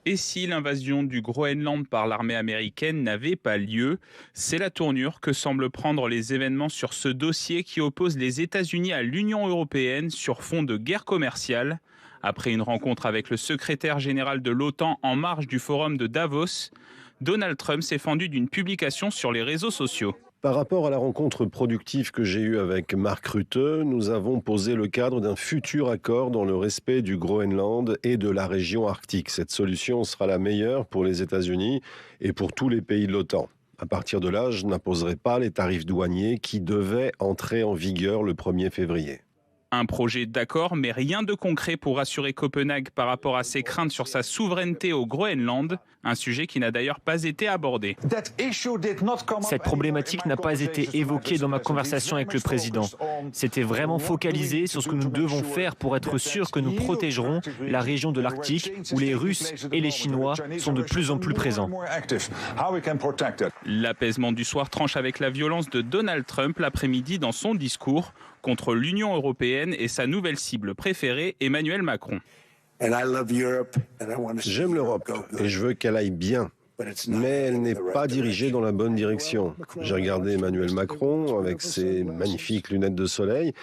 Et si l'invasion du Groenland par l'armée américaine n'avait pas lieu? C'est la tournure que semblent prendre les événements sur ce dossier qui oppose les États-Unis à l'Union européenne sur fond de guerre commerciale. Après une rencontre avec le secrétaire général de l'OTAN en marge du forum de Davos, Donald Trump s'est fendu d'une publication sur les réseaux sociaux. Par rapport à la rencontre productive que j'ai eue avec Mark Rutte, nous avons posé le cadre d'un futur accord dans le respect du Groenland et de la région arctique. Cette solution sera la meilleure pour les États-Unis et pour tous les pays de l'OTAN. À partir de là, je n'imposerai pas les tarifs douaniers qui devaient entrer en vigueur le 1er février. Un projet d'accord, mais rien de concret pour rassurer Copenhague par rapport à ses craintes sur sa souveraineté au Groenland, un sujet qui n'a d'ailleurs pas été abordé. Cette problématique n'a pas été évoquée dans ma conversation avec le président. C'était vraiment focalisé sur ce que nous devons faire pour être sûrs que nous protégerons la région de l'Arctique où les Russes et les Chinois sont de plus en plus présents. L'apaisement du soir tranche avec la violence de Donald Trump l'après-midi dans son discours contre l'Union européenne et sa nouvelle cible préférée, Emmanuel Macron. J'aime l'Europe et je veux qu'elle aille bien, mais elle n'est pas dirigée dans la bonne direction. J'ai regardé Emmanuel Macron avec ses magnifiques lunettes de soleil,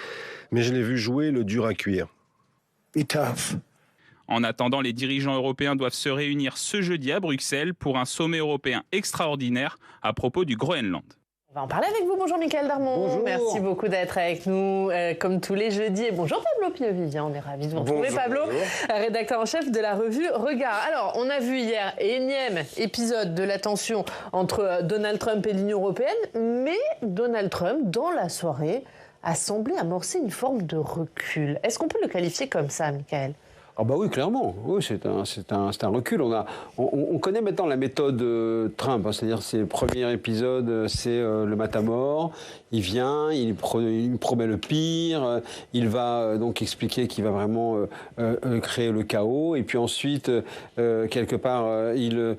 mais je l'ai vu jouer le dur à cuire. En attendant, les dirigeants européens doivent se réunir ce jeudi à Bruxelles pour un sommet européen extraordinaire à propos du Groenland. On va en parler avec vous. Bonjour Mickaël Darmon. Bonjour. Merci beaucoup d'être avec nous comme tous les jeudis. Et bonjour Pablo Pieux-Vivien, on est ravis de vous retrouver. Bonjour. Pablo, rédacteur en chef de la revue Regard. Alors, on a vu hier énième épisode de la tension entre Donald Trump et l'Union européenne, mais Donald Trump, dans la soirée, a semblé amorcer une forme de recul. Est-ce qu'on peut le qualifier comme ça, Mickaël ? Ah bah oui, clairement. Oui, c'est un recul. On connaît maintenant la méthode Trump, hein, c'est-à-dire c'est le premier épisode, c'est le matamor. Il vient, il promet le pire, il va donc expliquer qu'il va vraiment créer le chaos, et puis ensuite, quelque part, il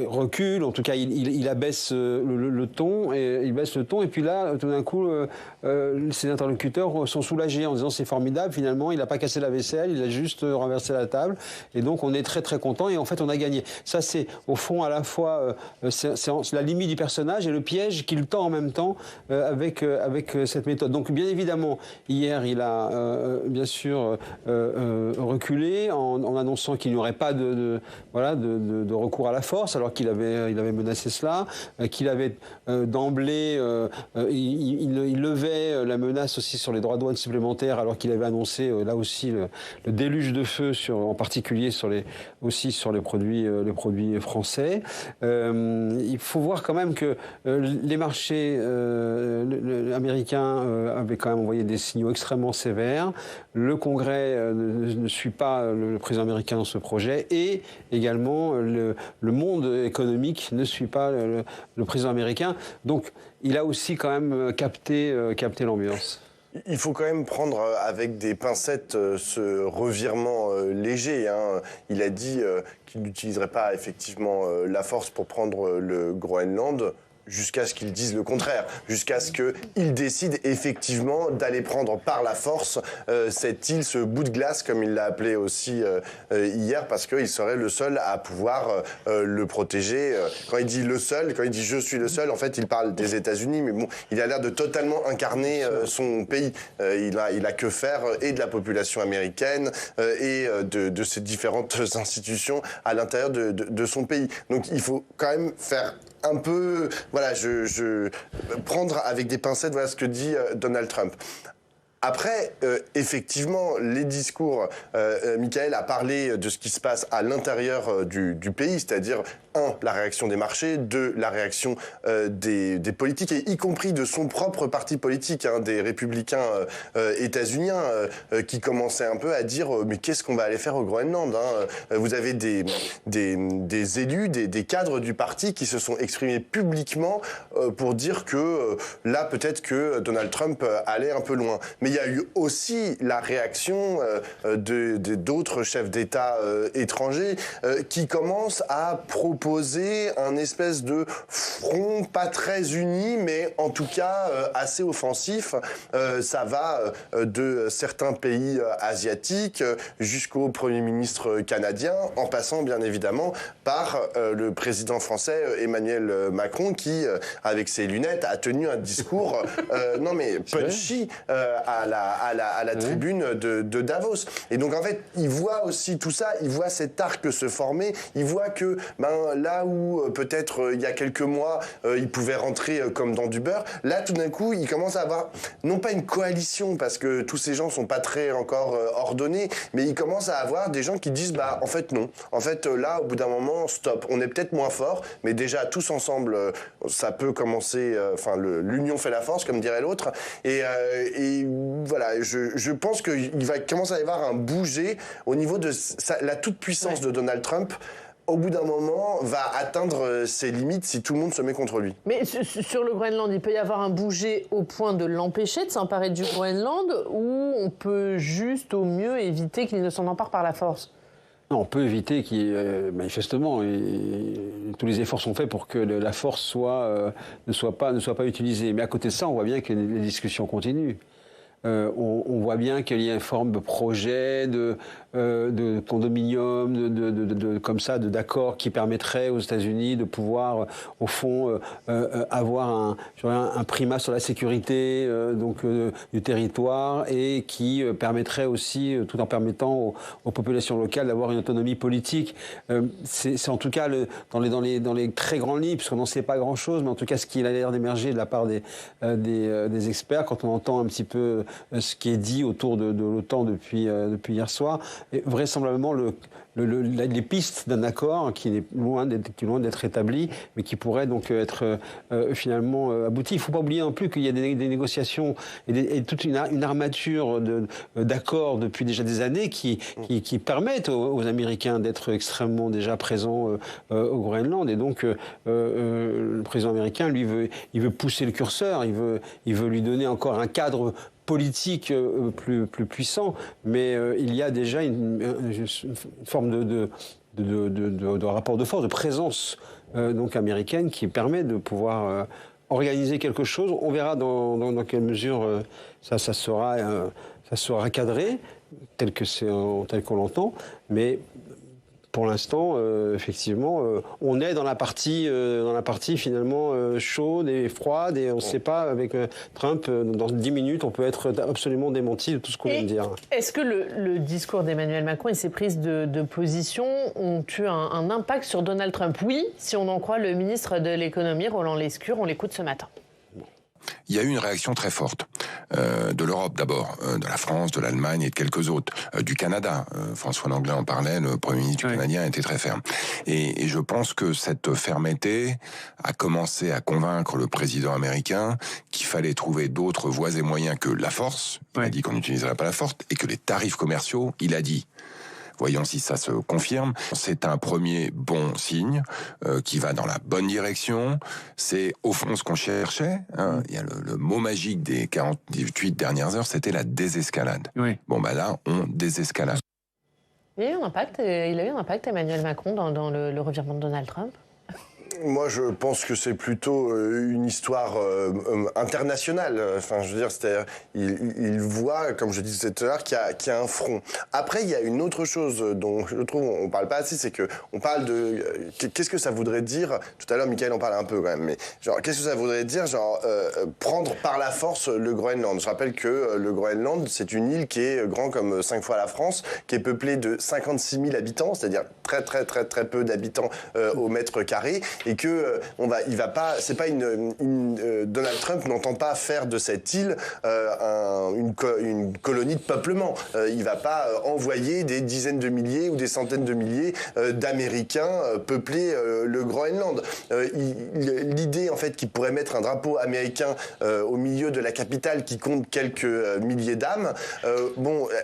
recule, en tout cas, il abaisse le ton, et il baisse le ton, et puis là, tout d'un coup, ses interlocuteurs sont soulagés en disant c'est formidable, finalement, il n'a pas cassé la vaisselle, il a juste renversé la table, et donc on est très très content, et en fait on a gagné. Ça c'est au fond à la fois c'est la limite du personnage et le piège qu'il tend en même temps avec cette méthode. Donc bien évidemment hier il a bien sûr reculé en annonçant qu'il n'y aurait pas de recours à la force, alors qu'il avait menacé cela, qu'il avait d'emblée il levait la menace aussi sur les droits de douane supplémentaires, alors qu'il avait annoncé là aussi le déluge de feu en particulier sur les produits français. Il faut voir quand même que les marchés américains avaient quand même envoyé des signaux extrêmement sévères. Le Congrès ne suit pas le président américain dans ce projet, et également le monde économique ne suit pas le président américain. Donc il a aussi quand même capté l'ambiance. Il faut quand même prendre avec des pincettes ce revirement léger, hein. Il a dit qu'il n'utiliserait pas effectivement la force pour prendre le Groenland, jusqu'à ce qu'ils disent le contraire, jusqu'à ce qu'ils décident effectivement d'aller prendre par la force cette île, ce bout de glace, comme il l'a appelé aussi hier, parce qu'il serait le seul à pouvoir le protéger. Quand il dit le seul, quand il dit je suis le seul, en fait il parle des États-Unis, mais bon, il a l'air de totalement incarner son pays. Il a que faire et de la population américaine et de ces différentes institutions à l'intérieur de son pays. Donc il faut quand même faire un peu, voilà, prendre avec des pincettes, voilà ce que dit Donald Trump. Après, effectivement, les discours, Mickaël a parlé de ce qui se passe à l'intérieur du pays, c'est-à-dire, la réaction des marchés, 2, la réaction des politiques, et y compris de son propre parti politique, hein, des républicains états-uniens, qui commençaient un peu à dire mais qu'est-ce qu'on va aller faire au Groenland, hein. Vous avez des élus, des cadres du parti qui se sont exprimés publiquement pour dire que là, peut-être que Donald Trump allait un peu loin. Mais Mais il y a eu aussi la réaction d'autres chefs d'État étrangers qui commencent à proposer un espèce de front pas très uni, mais en tout cas assez offensif. Ça va de certains pays asiatiques jusqu'au Premier ministre canadien, en passant bien évidemment par le président français Emmanuel Macron qui, avec ses lunettes, a tenu un discours non mais punchy à la tribune de Davos. Et donc en fait, il voit aussi tout ça, il voit cet arc se former, il voit que là où peut-être il y a quelques mois, il pouvait rentrer comme dans du beurre, là tout d'un coup, il commence à avoir non pas une coalition, parce que tous ces gens sont pas très encore ordonnés, mais il commence à avoir des gens qui disent en fait non. En fait là, au bout d'un moment, stop. On est peut-être moins fort, mais déjà tous ensemble, ça peut commencer. Enfin, l'union fait la force, comme dirait l'autre. Et voilà, je pense qu'il va commencer à y avoir un bouger au niveau de la toute-puissance de Donald Trump. Au bout d'un moment, va atteindre ses limites si tout le monde se met contre lui. Mais sur le Groenland, il peut y avoir un bouger au point de l'empêcher de s'emparer du Groenland, ou on peut juste au mieux éviter qu'il ne s'en empare par la force? Non, on peut éviter manifestement, tous les efforts sont faits pour que la force ne soit pas utilisée. Mais à côté de ça, on voit bien que les discussions continuent. On voit bien qu'il y a une forme de projet, de condominium, comme ça, d'accords qui permettraient aux États-Unis de pouvoir, au fond, avoir un primat sur la sécurité du territoire, et qui permettrait aussi, tout en permettant aux populations locales d'avoir une autonomie politique. C'est en tout cas dans les très grandes lignes, puisqu'on n'en sait pas grand-chose, mais en tout cas ce qui a l'air d'émerger de la part des experts, quand on entend un petit peu ce qui est dit autour de l'OTAN depuis hier soir, et vraisemblablement les pistes d'un accord qui est loin d'être établi, mais qui pourrait donc être finalement abouti. Il ne faut pas oublier non plus qu'il y a des négociations et toute une armature d'accords depuis déjà des années qui permettent aux Américains d'être extrêmement déjà présents au Groenland. Et donc le président américain, lui, il veut pousser le curseur, il veut lui donner encore un cadre politique plus puissant, mais il y a déjà une forme de rapport de force, de présence donc américaine, qui permet de pouvoir organiser quelque chose. On verra dans quelle mesure ça sera cadré, tel qu'on l'entend, mais pour l'instant, effectivement, on est dans la partie finalement chaude et froide, et on ne sait pas, avec Trump, dans 10 minutes, on peut être absolument démenti de tout ce qu'on vient de dire. Est-ce que le discours d'Emmanuel Macron et ses prises de position ont eu un impact sur Donald Trump? Oui, si on en croit le ministre de l'économie, Roland Lescure, on l'écoute ce matin. Il y a eu une réaction très forte de l'Europe d'abord, de la France, de l'Allemagne et de quelques autres, du Canada. François Langlais en parlait, le Premier ministre canadien était très ferme. Et je pense que cette fermeté a commencé à convaincre le président américain qu'il fallait trouver d'autres voies et moyens que la force. Il a dit qu'on n'utiliserait pas la force, et que les tarifs commerciaux, il a dit. Voyons si ça se confirme. C'est un premier bon signe qui va dans la bonne direction. C'est au fond ce qu'on cherchait. Il y a le mot magique des 48 dernières heures, c'était la désescalade. Oui. Bon, là, on désescalade. Il a eu un impact, Emmanuel Macron, dans le revirement de Donald Trump? Moi, je pense que c'est plutôt une histoire internationale. Enfin, je veux dire, c'est-à-dire, il voit, comme je disais tout à l'heure, qu'il y a un front. Après, il y a une autre chose dont je trouve on parle pas assez, c'est que on parle de qu'est-ce que ça voudrait dire. Tout à l'heure, Michael en parlait un peu quand même, mais genre qu'est-ce que ça voudrait dire, prendre par la force le Groenland. Je rappelle que le Groenland, c'est une île qui est grand comme 5 fois la France, qui est peuplée de 56 000 habitants, c'est-à-dire très très très très peu d'habitants au mètre carré. Et que c'est pas Donald Trump n'entend pas faire de cette île une colonie de peuplement. Il va pas envoyer des dizaines de milliers ou des centaines de milliers d'Américains peupler le Groenland. L'idée en fait qu'il pourrait mettre un drapeau américain au milieu de la capitale qui compte quelques milliers d'âmes.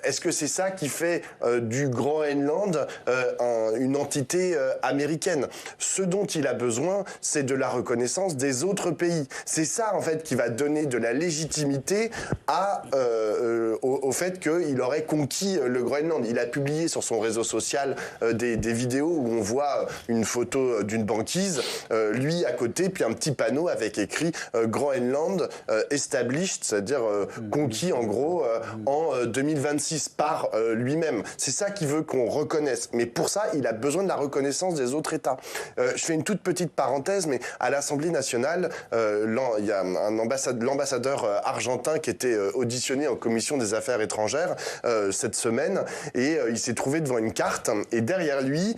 Est-ce que c'est ça qui fait du Groenland une entité américaine? Ce dont il a besoin, besoin, c'est de la reconnaissance des autres pays. C'est ça, en fait, qui va donner de la légitimité au fait qu'il aurait conquis le Groenland. Il a publié sur son réseau social des vidéos où on voit une photo d'une banquise, lui à côté, puis un petit panneau avec écrit Groenland established, c'est-à-dire conquis en gros en 2026 par lui-même. C'est ça qu'il veut qu'on reconnaisse. Mais pour ça, il a besoin de la reconnaissance des autres États. Je fais une toute petite parenthèse, mais à l'Assemblée nationale, il y a l'ambassadeur argentin qui était auditionné en commission des affaires étrangères cette semaine, et il s'est trouvé devant une carte, et derrière lui,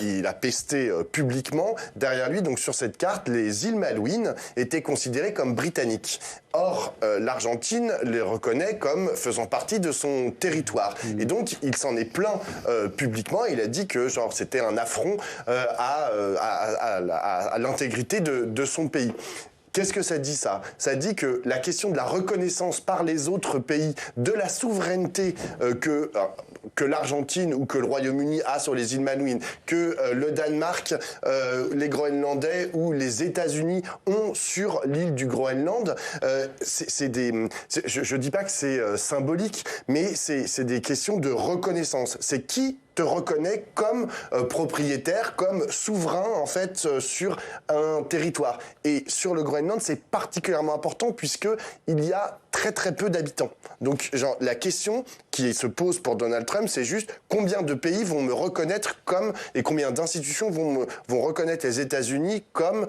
il a pesté publiquement, derrière lui, donc sur cette carte, les îles Malouines étaient considérées comme britanniques. Or, l'Argentine les reconnaît comme faisant partie de son territoire. Et donc, il s'en est plaint publiquement. Il a dit que c'était un affront à l'intégrité de son pays. Qu'est-ce que ça dit, ça ? Ça dit que la question de la reconnaissance par les autres pays de la souveraineté que l'Argentine ou que le Royaume-Uni a sur les îles Malouines, que le Danemark, les Groenlandais ou les États-Unis ont sur l'île du Groenland, je dis pas que c'est symbolique, mais c'est des questions de reconnaissance. C'est qui te reconnaît comme propriétaire, comme souverain en fait sur un territoire. Et sur le Groenland, c'est particulièrement important puisque il y a très très peu d'habitants. Donc la question qui se pose pour Donald Trump, c'est juste combien de pays vont me reconnaître comme, et combien d'institutions vont reconnaître les États-Unis comme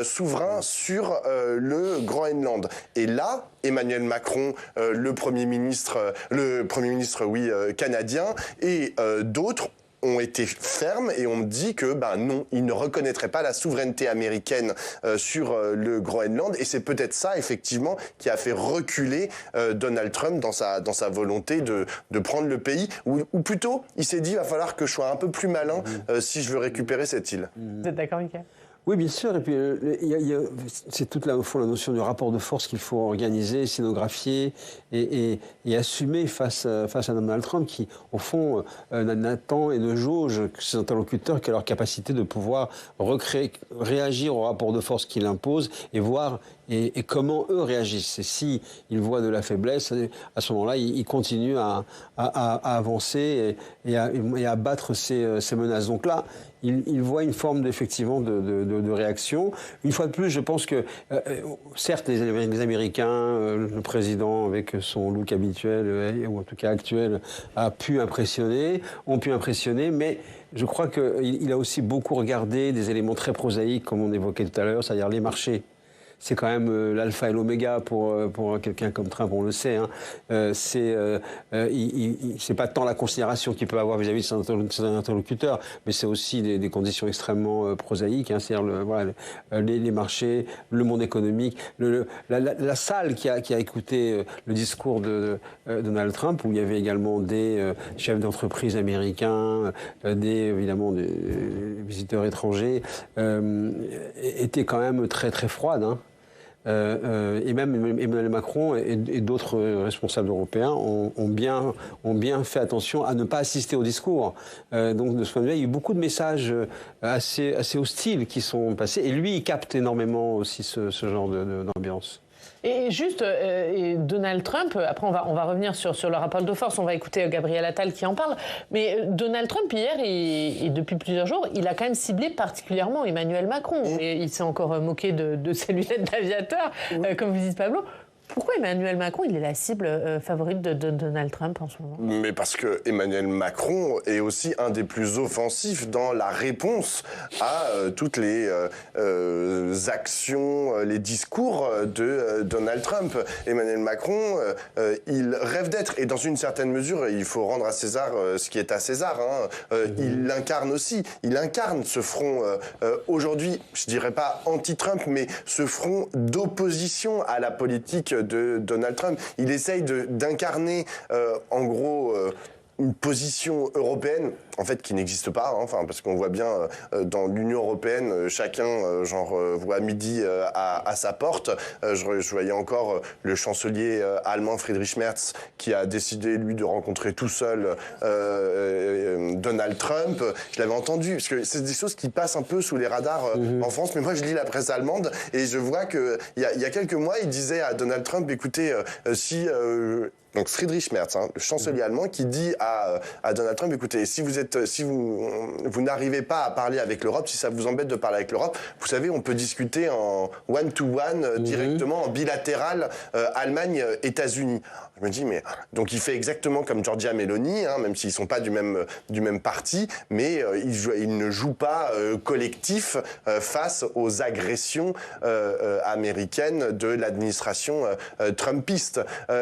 souverain sur le Groenland. Et là, Emmanuel Macron, le Premier ministre canadien et d'autres ont été fermes et ont dit que non, ils ne reconnaîtraient pas la souveraineté américaine sur le Groenland, et c'est peut-être ça effectivement qui a fait reculer Donald Trump dans sa volonté de prendre le pays, ou plutôt il s'est dit il va falloir que je sois un peu plus malin si je veux récupérer cette île. Vous êtes d'accord, Mickaël ? Oui, bien sûr. Et puis, c'est toute la notion du rapport de force qu'il faut organiser, scénographier et assumer face à Donald Trump qui, au fond, n'attend et ne jauge ses interlocuteurs qu'à leur capacité de pouvoir réagir au rapport de force qu'il impose et voir et comment eux réagissent. Et si ils voient de la faiblesse, à ce moment-là, ils continuent à avancer et à battre ces menaces. Donc là, ils voient une forme effectivement de réaction. Une fois de plus, je pense que certes, les Américains, le président avec son look habituel ou en tout cas actuel, ont pu impressionner, mais je crois qu'il a aussi beaucoup regardé des éléments très prosaïques, comme on évoquait tout à l'heure, c'est-à-dire les marchés. C'est quand même l'alpha et l'oméga pour quelqu'un comme Trump, on le sait. C'est pas tant la considération qu'il peut avoir vis-à-vis de ses interlocuteurs, mais c'est aussi des conditions extrêmement prosaïques. C'est-à-dire les marchés, le monde économique, la salle qui a écouté le discours de Donald Trump, où il y avait également des chefs d'entreprise américains, évidemment des visiteurs étrangers, était quand même très très froide. Et même Emmanuel Macron et d'autres responsables européens ont bien fait attention à ne pas assister au discours. Donc de ce point de vue, il y a eu beaucoup de messages assez hostiles qui sont passés. Et lui, il capte énormément aussi ce genre d'ambiance. Et juste, Donald Trump, après on va revenir sur le rapport de force, on va écouter Gabriel Attal qui en parle, mais Donald Trump hier, et depuis plusieurs jours, il a quand même ciblé particulièrement Emmanuel Macron. Et il s'est encore moqué de ses lunettes d'aviateur, comme vous dites Pablo. Pourquoi Emmanuel Macron, il est la cible favorite de Donald Trump en ce moment ? Mais parce que Emmanuel Macron est aussi un des plus offensifs dans la réponse à toutes les actions, les discours de Donald Trump. Emmanuel Macron, il rêve d'être, et dans une certaine mesure, il faut rendre à César ce qui est à César. Il l'incarne aussi. Il incarne ce front aujourd'hui, je dirais pas anti-Trump, mais ce front d'opposition à la politique de Donald Trump. Il essaye d'incarner, en gros, une position européenne, en fait, qui n'existe pas, hein, enfin, parce qu'on voit bien dans l'Union européenne, chacun, voit midi à sa porte. Je voyais encore le chancelier allemand Friedrich Merz qui a décidé, lui, de rencontrer tout seul Donald Trump. Je l'avais entendu, parce que c'est des choses qui passent un peu sous les radars en France, mais moi, je lis la presse allemande et je vois qu'il y a quelques mois, il disait à Donald Trump, écoutez, donc Friedrich Merz, le chancelier allemand, qui dit à Donald Trump, écoutez, si vous n'arrivez pas à parler avec l'Europe, si ça vous embête de parler avec l'Europe, vous savez, on peut discuter en one-to-one, directement, en bilatéral, Allemagne-États-Unis. Je me dis, mais donc il fait exactement comme Giorgia Meloni, même s'ils sont pas du même parti, mais il ne joue pas collectif face aux agressions américaines de l'administration trumpiste.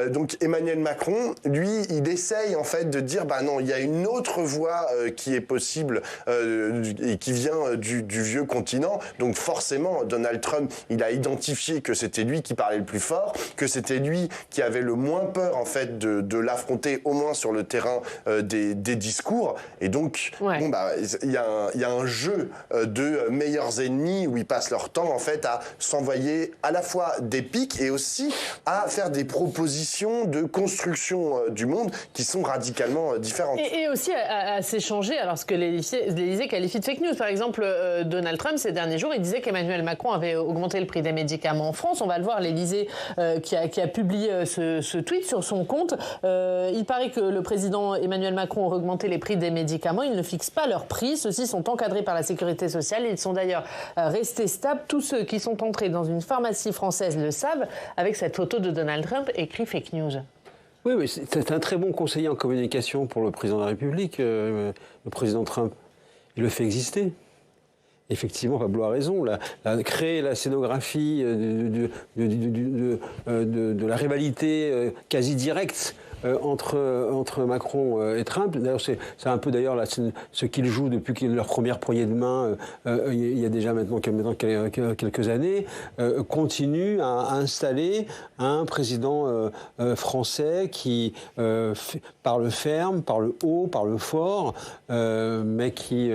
Donc Emmanuel Macron, lui, il essaye en fait de dire, bah non, il y a une autre voie qui est possible et qui vient du vieux continent. Donc forcément, Donald Trump, il a identifié que c'était lui qui parlait le plus fort, que c'était lui qui avait le moins peur en fait de l'affronter, au moins sur le terrain des discours. Et donc, il y a un jeu de meilleurs ennemis où ils passent leur temps en fait à s'envoyer à la fois des pics et aussi à faire des propositions de construction du monde qui sont radicalement différentes. Et aussi à s'échanger, alors ce que l'Élysée qualifie de fake news. Par exemple, Donald Trump, ces derniers jours, il disait qu'Emmanuel Macron avait augmenté le prix des médicaments en France. On va le voir, l'Élysée qui a publié ce tweet sur son compte. Il paraît que le président Emmanuel Macron aurait augmenté les prix des médicaments. Ils ne fixent pas leur prix. Ceux-ci sont encadrés par la sécurité sociale. Ils sont d'ailleurs restés stables. Tous ceux qui sont entrés dans une pharmacie française le savent. Avec cette photo de Donald Trump écrit fake news. Oui, mais c'est un très bon conseiller en communication pour le président de la République, le président Trump. Il le fait exister. Effectivement, Pablo a raison. Créer la scénographie de la rivalité quasi directe entre Macron et Trump. D'ailleurs, c'est un peu ce qu'ils jouent depuis leur première poignée de main, il y a déjà maintenant quelques années, continue à installer un président français qui parle ferme, parle haut, parle fort, mais qui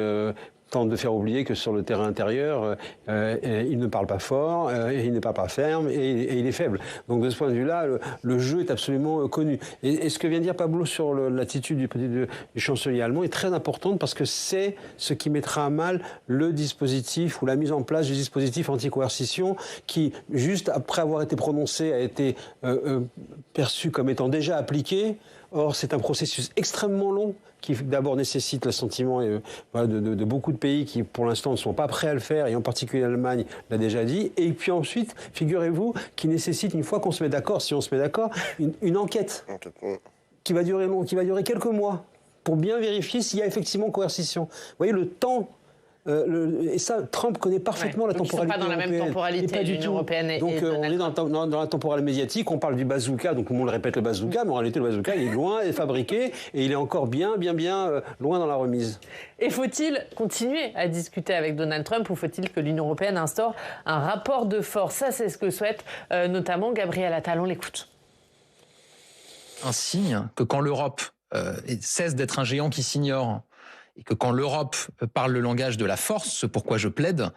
tente de faire oublier que sur le terrain intérieur, il ne parle pas fort, il ne parle pas ferme et il est faible. Donc de ce point de vue-là, le jeu est absolument connu. Et ce que vient de dire Pablo sur l'attitude du chancelier allemand est très importante parce que c'est ce qui mettra à mal le dispositif ou la mise en place du dispositif anti-coercition qui, juste après avoir été prononcé, a été perçu comme étant déjà appliqué. Or, c'est un processus extrêmement long qui d'abord nécessite l'assentiment de beaucoup de pays qui, pour l'instant, ne sont pas prêts à le faire, et en particulier l'Allemagne l'a déjà dit. Et puis ensuite, figurez-vous, qui nécessite, une fois qu'on se met d'accord, si on se met d'accord, une enquête qui va durer quelques mois pour bien vérifier s'il y a effectivement coercition. Vous voyez, le temps... et ça, Trump connaît parfaitement la temporalité européenne. Ils ne sont pas dans la même temporalité, l'Union européenne et donc on est dans la temporale médiatique, on parle du bazooka, donc tout le monde répète le bazooka, mais en réalité le bazooka il est loin, il est fabriqué, et il est encore bien loin dans la remise. Et faut-il continuer à discuter avec Donald Trump, ou faut-il que l'Union européenne instaure un rapport de force? Ça, c'est ce que souhaite notamment Gabriel Attal. On l'écoute. Un signe que quand l'Europe cesse d'être un géant qui s'ignore, et que quand l'Europe parle le langage de la force, ce pourquoi je plaide,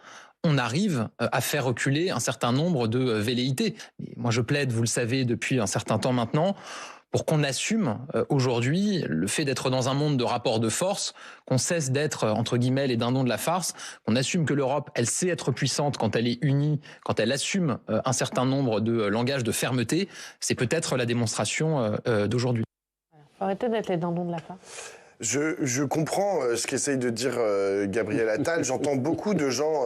on arrive à faire reculer un certain nombre de velléités. Et moi, je plaide, vous le savez, depuis un certain temps maintenant, pour qu'on assume aujourd'hui le fait d'être dans un monde de rapports de force, qu'on cesse d'être, entre guillemets, les dindons de la farce, qu'on assume que l'Europe, elle sait être puissante quand elle est unie, quand elle assume un certain nombre de langages de fermeté. C'est peut-être la démonstration d'aujourd'hui. Faut arrêter d'être les dindons de la farce. Je comprends ce qu'essaye de dire Gabriel Attal. J'entends beaucoup de gens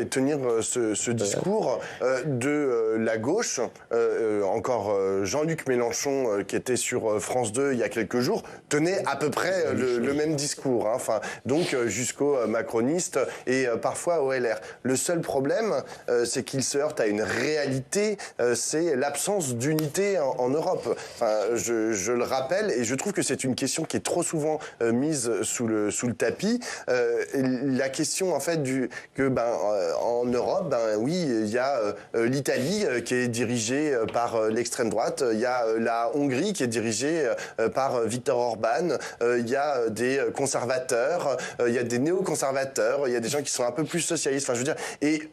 tenir ce discours de la gauche. Encore Jean-Luc Mélenchon, qui était sur France 2 il y a quelques jours, tenait à peu près le même discours. Donc jusqu'aux macronistes et parfois au LR. Le seul problème, c'est qu'il se heurte à une réalité, c'est l'absence d'unité en Europe. Je le rappelle, et je trouve que c'est une question qui est trop souvent mise sous le tapis. La question en fait en Europe, oui, il y a l'Italie qui est dirigée par l'extrême droite, il y a la Hongrie qui est dirigée par Viktor Orban, il y a des conservateurs, il y a des néoconservateurs, il y a des gens qui sont un peu plus socialistes. Enfin, je veux dire, et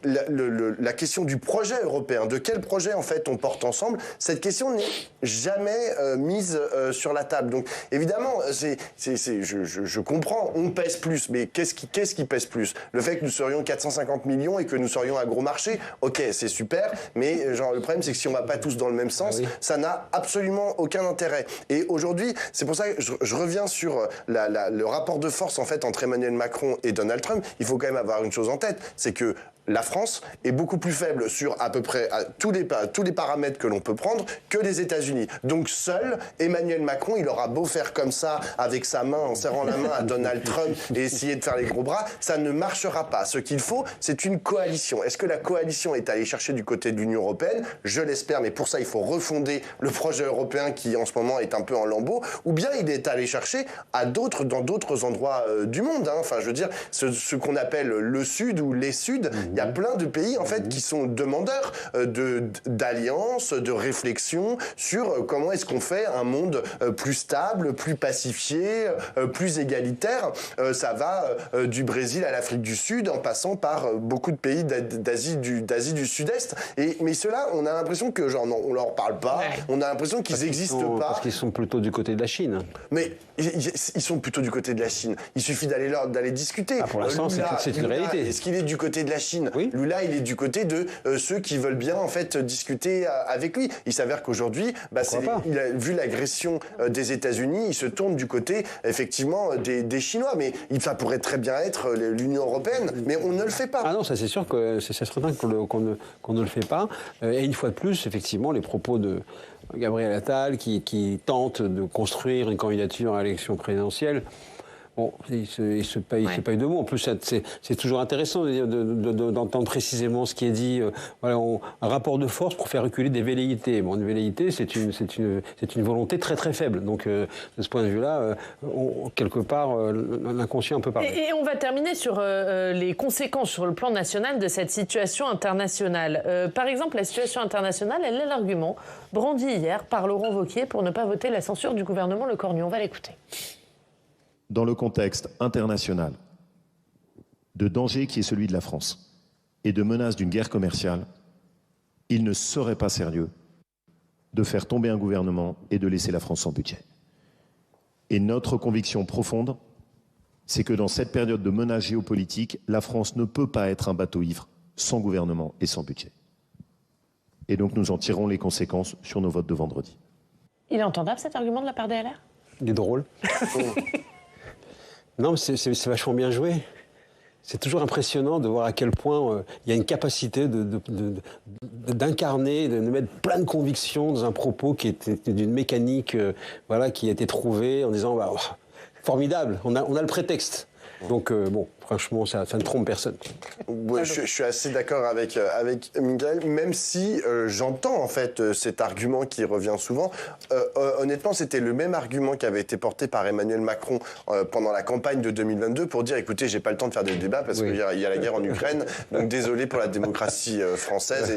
la question du projet européen, de quel projet en fait on porte ensemble, cette question n'est jamais mise sur la table. Donc évidemment, je comprends, on pèse plus, mais qu'est-ce qui pèse plus? Le fait que nous serions 450 millions et que nous serions un gros marché, ok, c'est super, mais genre le problème c'est que si on va pas tous dans le même sens, ça n'a absolument aucun intérêt. Et aujourd'hui, c'est pour ça que je reviens sur le rapport de force en fait entre Emmanuel Macron et Donald Trump. Il faut quand même avoir une chose en tête, c'est que la France est beaucoup plus faible sur à peu près tous les paramètres que l'on peut prendre que les États-Unis. Donc seul Emmanuel Macron, il aura beau faire comme ça avec sa main en serrant la main à Donald Trump et essayer de faire les gros bras, ça ne marchera pas. Ce qu'il faut, c'est une coalition. Est-ce que la coalition est allée chercher du côté de l'Union européenne? Je l'espère, mais pour ça il faut refonder le projet européen qui en ce moment est un peu en lambeaux, ou bien il est allé chercher dans d'autres endroits du monde. Enfin, je veux dire, ce qu'on appelle le Sud ou les Suds. Il y a plein de pays en fait qui sont demandeurs d'alliances, de réflexion sur comment est-ce qu'on fait un monde plus stable, plus pacifié, plus égalitaire. Ça va du Brésil à l'Afrique du Sud en passant par beaucoup de pays d'Asie du Sud-Est. Mais ceux-là, on a l'impression que genre on leur parle pas. Ouais. On a l'impression qu'ils n'existent pas. Parce qu'ils sont plutôt du côté de la Chine. Mais ils sont plutôt du côté de la Chine. Il suffit d'aller discuter. Pour l'instant, c'est une réalité. Est-ce qu'il est du côté de la Chine? Oui. Lula, il est du côté de ceux qui veulent bien en fait discuter avec lui. Il s'avère qu'aujourd'hui, il a vu l'agression des États-Unis, il se tourne du côté effectivement des Chinois. Mais ça pourrait très bien être l'Union européenne, mais on ne le fait pas. Ah non, ça c'est sûr que c'est certain qu'on ne le fait pas. Et une fois de plus, effectivement, les propos de Gabriel Attal qui tente de construire une candidature à l'élection présidentielle. Bon, il se paye de mots. En plus, c'est toujours intéressant d'entendre précisément ce qui est dit. Un rapport de force pour faire reculer des velléités. Bon, une velléité, c'est une volonté très très faible. Donc, de ce point de vue-là, quelque part, l'inconscient peut parler. Et on va terminer sur les conséquences sur le plan national de cette situation internationale. Par exemple, la situation internationale, elle est l'argument brandi hier par Laurent Wauquiez pour ne pas voter la censure du gouvernement Lecornu. On va l'écouter. Dans le contexte international de danger qui est celui de la France et de menace d'une guerre commerciale, il ne serait pas sérieux de faire tomber un gouvernement et de laisser la France sans budget. Et notre conviction profonde, c'est que dans cette période de menace géopolitique, la France ne peut pas être un bateau ivre sans gouvernement et sans budget. Et donc nous en tirerons les conséquences sur nos votes de vendredi. Il est entendable cet argument de la part des LR? Il est drôle. Non, mais c'est vachement bien joué. C'est toujours impressionnant de voir à quel point il y a une capacité d'incarner, de mettre plein de convictions dans un propos qui était d'une mécanique qui a été trouvée en disant formidable, on a le prétexte. Donc franchement, ça ne trompe personne. Ouais, je suis assez d'accord avec Miguel, même si j'entends en fait cet argument qui revient souvent. Honnêtement, c'était le même argument qui avait été porté par Emmanuel Macron pendant la campagne de 2022 pour dire écoutez, j'ai pas le temps de faire des débats parce qu'il y a la guerre en Ukraine, donc désolé pour la démocratie française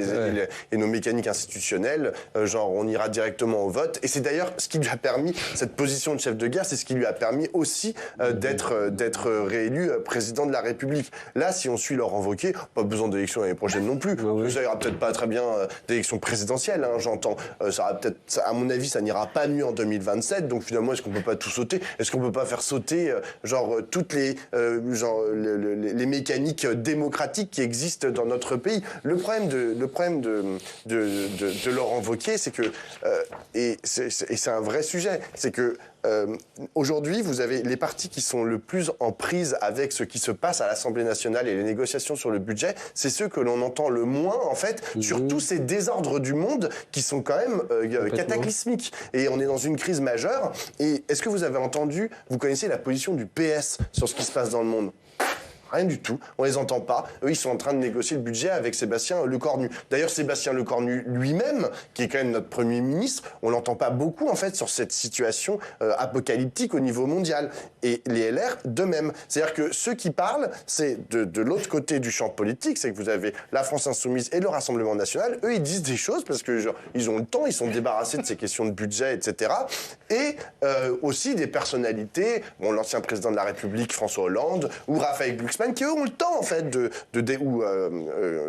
et nos mécaniques institutionnelles. On ira directement au vote. Et c'est d'ailleurs ce qui lui a permis, cette position de chef de guerre, c'est ce qui lui a permis aussi d'être réélu président de la République. Là, si on suit Laurent Wauquiez, pas besoin d'élection l'année prochaine non plus. Ça ira peut-être pas très bien d'élection présidentielle, j'entends. À mon avis, ça n'ira pas mieux en 2027. Donc finalement, est-ce qu'on peut pas tout sauter? Est-ce qu'on peut pas faire sauter toutes les mécaniques démocratiques qui existent dans notre pays? Le problème de Laurent Wauquiez, c'est que et c'est un vrai sujet, c'est que aujourd'hui, vous avez les partis qui sont le plus en prise avec ce qui se passe à l'Assemblée nationale et les négociations sur le budget, c'est ceux que l'on entend le moins, en fait, sur tous ces désordres du monde qui sont quand même cataclysmiques. Et on est dans une crise majeure. Et est-ce que vous avez entendu, vous connaissez la position du PS sur ce qui se passe dans le monde? Rien du tout. On les entend pas. Eux, ils sont en train de négocier le budget avec Sébastien Lecornu. D'ailleurs, Sébastien Lecornu lui-même, qui est quand même notre Premier ministre, on l'entend pas beaucoup, en fait, sur cette situation apocalyptique au niveau mondial. Et les LR, de même. C'est-à-dire que ceux qui parlent, c'est de l'autre côté du champ politique, c'est que vous avez la France Insoumise et le Rassemblement National. Eux, ils disent des choses parce que genre, ils ont le temps, ils sont débarrassés de ces questions de budget, etc. Et aussi des personnalités, bon, l'ancien président de la République, François Hollande, ou Raphaël Glucksmann, qui eux ont le temps, en fait, ou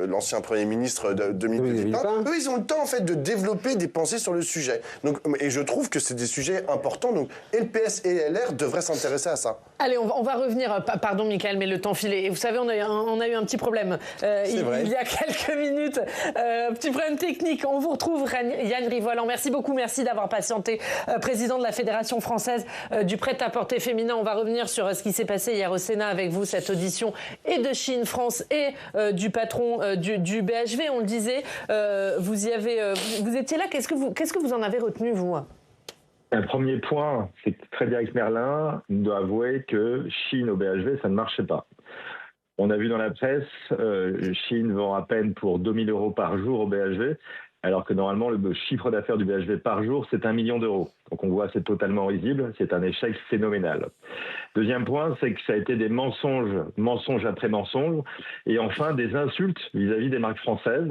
l'ancien Premier ministre de 2018. Eux, ils ont le temps, en fait, de développer des pensées sur le sujet. Donc, et je trouve que c'est des sujets importants. Donc, et le PS et LR devraient s'intéresser à ça. Allez, on va revenir. Pardon, Michael, mais le temps filait. Et vous savez, on a eu un petit problème. Il y a quelques minutes. Petit problème technique. On vous retrouve, Yann Rivoalan. Merci beaucoup. Merci d'avoir patienté. Président de la Fédération française du prêt-à-porter féminin. On va revenir sur ce qui s'est passé hier au Sénat avec vous, cette audition et de Shein France et du patron du BHV. On le disait, vous étiez là. Qu'est-ce que vous en avez retenu, vous ? Un premier point, c'est que Frédéric Merlin doit avouer que Shein au BHV, ça ne marchait pas. On a vu dans la presse, Shein vend à peine pour 2 000 € par jour au BHV, alors que normalement le chiffre d'affaires du BHV par jour, c'est 1 million d'euros. Donc on voit, c'est totalement risible, c'est un échec phénoménal. Deuxième point, c'est que ça a été des mensonges après mensonges, et enfin des insultes vis-à-vis des marques françaises,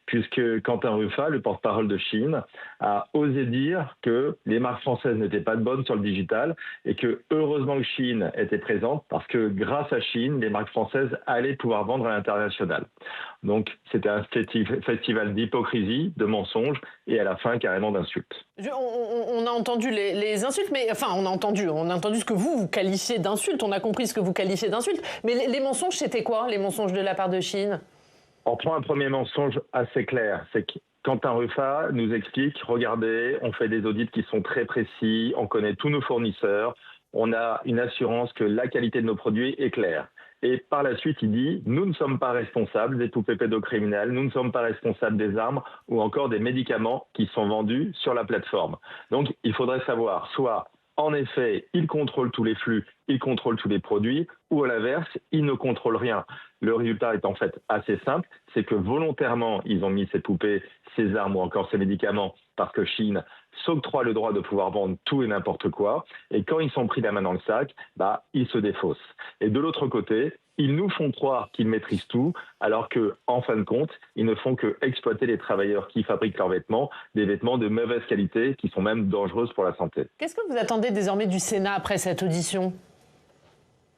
puisque Quentin Ruffa, le porte-parole de Shein, a osé dire que les marques françaises n'étaient pas bonnes sur le digital, et que heureusement que Shein était présente, parce que grâce à Shein, les marques françaises allaient pouvoir vendre à l'international. Donc c'était un festival d'hypocrisie, de mensonges, et à la fin carrément d'insultes. On a entendu les insultes, mais enfin on a entendu ce que vous qualifiez d'insultes, on a compris ce que vous qualifiez d'insultes, mais les mensonges c'était quoi, les mensonges de la part de Shein ? On prend un premier mensonge assez clair, c'est que Quentin Ruffa nous explique, regardez, on fait des audits qui sont très précis, on connaît tous nos fournisseurs, on a une assurance que la qualité de nos produits est claire. Et par la suite, il dit « Nous ne sommes pas responsables des poupées pédocriminelles, nous ne sommes pas responsables des armes ou encore des médicaments qui sont vendus sur la plateforme. » Donc, il faudrait savoir, soit, en effet, il contrôle tous les flux, il contrôle tous les produits, ou à l'inverse, il ne contrôle rien. Le résultat est en fait assez simple, c'est que volontairement, ils ont mis ces poupées, ces armes ou encore ces médicaments parce que Shein s'octroie le droit de pouvoir vendre tout et n'importe quoi. Et quand ils sont pris la main dans le sac, ils se défaussent. Et de l'autre côté, ils nous font croire qu'ils maîtrisent tout, alors qu'en fin de compte, ils ne font que exploiter les travailleurs qui fabriquent leurs vêtements, des vêtements de mauvaise qualité, qui sont même dangereuses pour la santé. Qu'est-ce que vous attendez désormais du Sénat après cette audition ?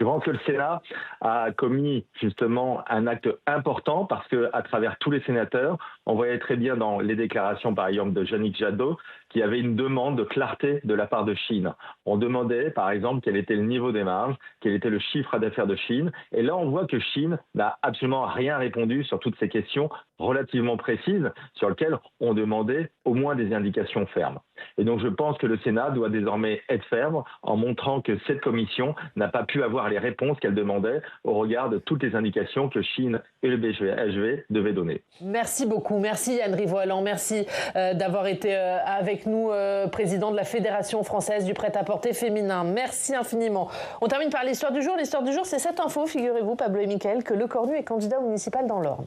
Je pense que le Sénat a commis justement un acte important parce qu'à travers tous les sénateurs, on voyait très bien dans les déclarations par exemple de Yannick Jadot qu'il y avait une demande de clarté de la part de Shein. On demandait par exemple quel était le niveau des marges, quel était le chiffre d'affaires de Shein. Et là on voit que Shein n'a absolument rien répondu sur toutes ces questions relativement précises sur lesquelles on demandait au moins des indications fermes. Et donc je pense que le Sénat doit désormais être ferme en montrant que cette commission n'a pas pu avoir les réponses qu'elle demandait au regard de toutes les indications que Shein et le BHV devaient donner. Merci beaucoup. Merci Yann Rivoalan. Merci d'avoir été avec nous, président de la Fédération française du prêt-à-porter féminin. Merci infiniment. On termine par l'histoire du jour. L'histoire du jour, c'est cette info, figurez-vous, Pablo et Michael, que Lecornu est candidat municipal dans l'Orne.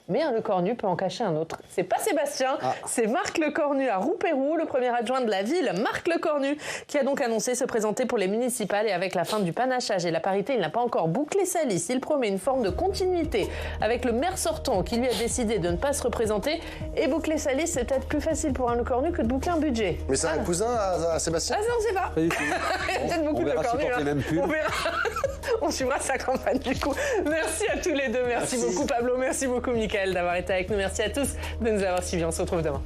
Mais un Lecornu peut en cacher un autre. C'est pas Sébastien, c'est Marc Lecornu à Roux-Pérou, le premier adjoint de la ville, Marc Lecornu, qui a donc annoncé se présenter pour les municipales. Et avec la fin du panachage et la parité, il n'a pas encore bouclé sa liste. Il promet une forme de continuité avec le maire sortant qui lui a décidé de ne pas se représenter. Et boucler sa liste, c'est peut-être plus facile pour un Lecornu que de boucler un budget. Mais c'est un cousin à Sébastien ? Ah ça, on ne sait pas. Il y a peut-être beaucoup de Lecornu. On verra. On suivra sa campagne du coup. Merci à tous les deux. Merci beaucoup Pablo, merci beaucoup Michael d'avoir été avec nous. Merci à tous de nous avoir suivis. On se retrouve demain.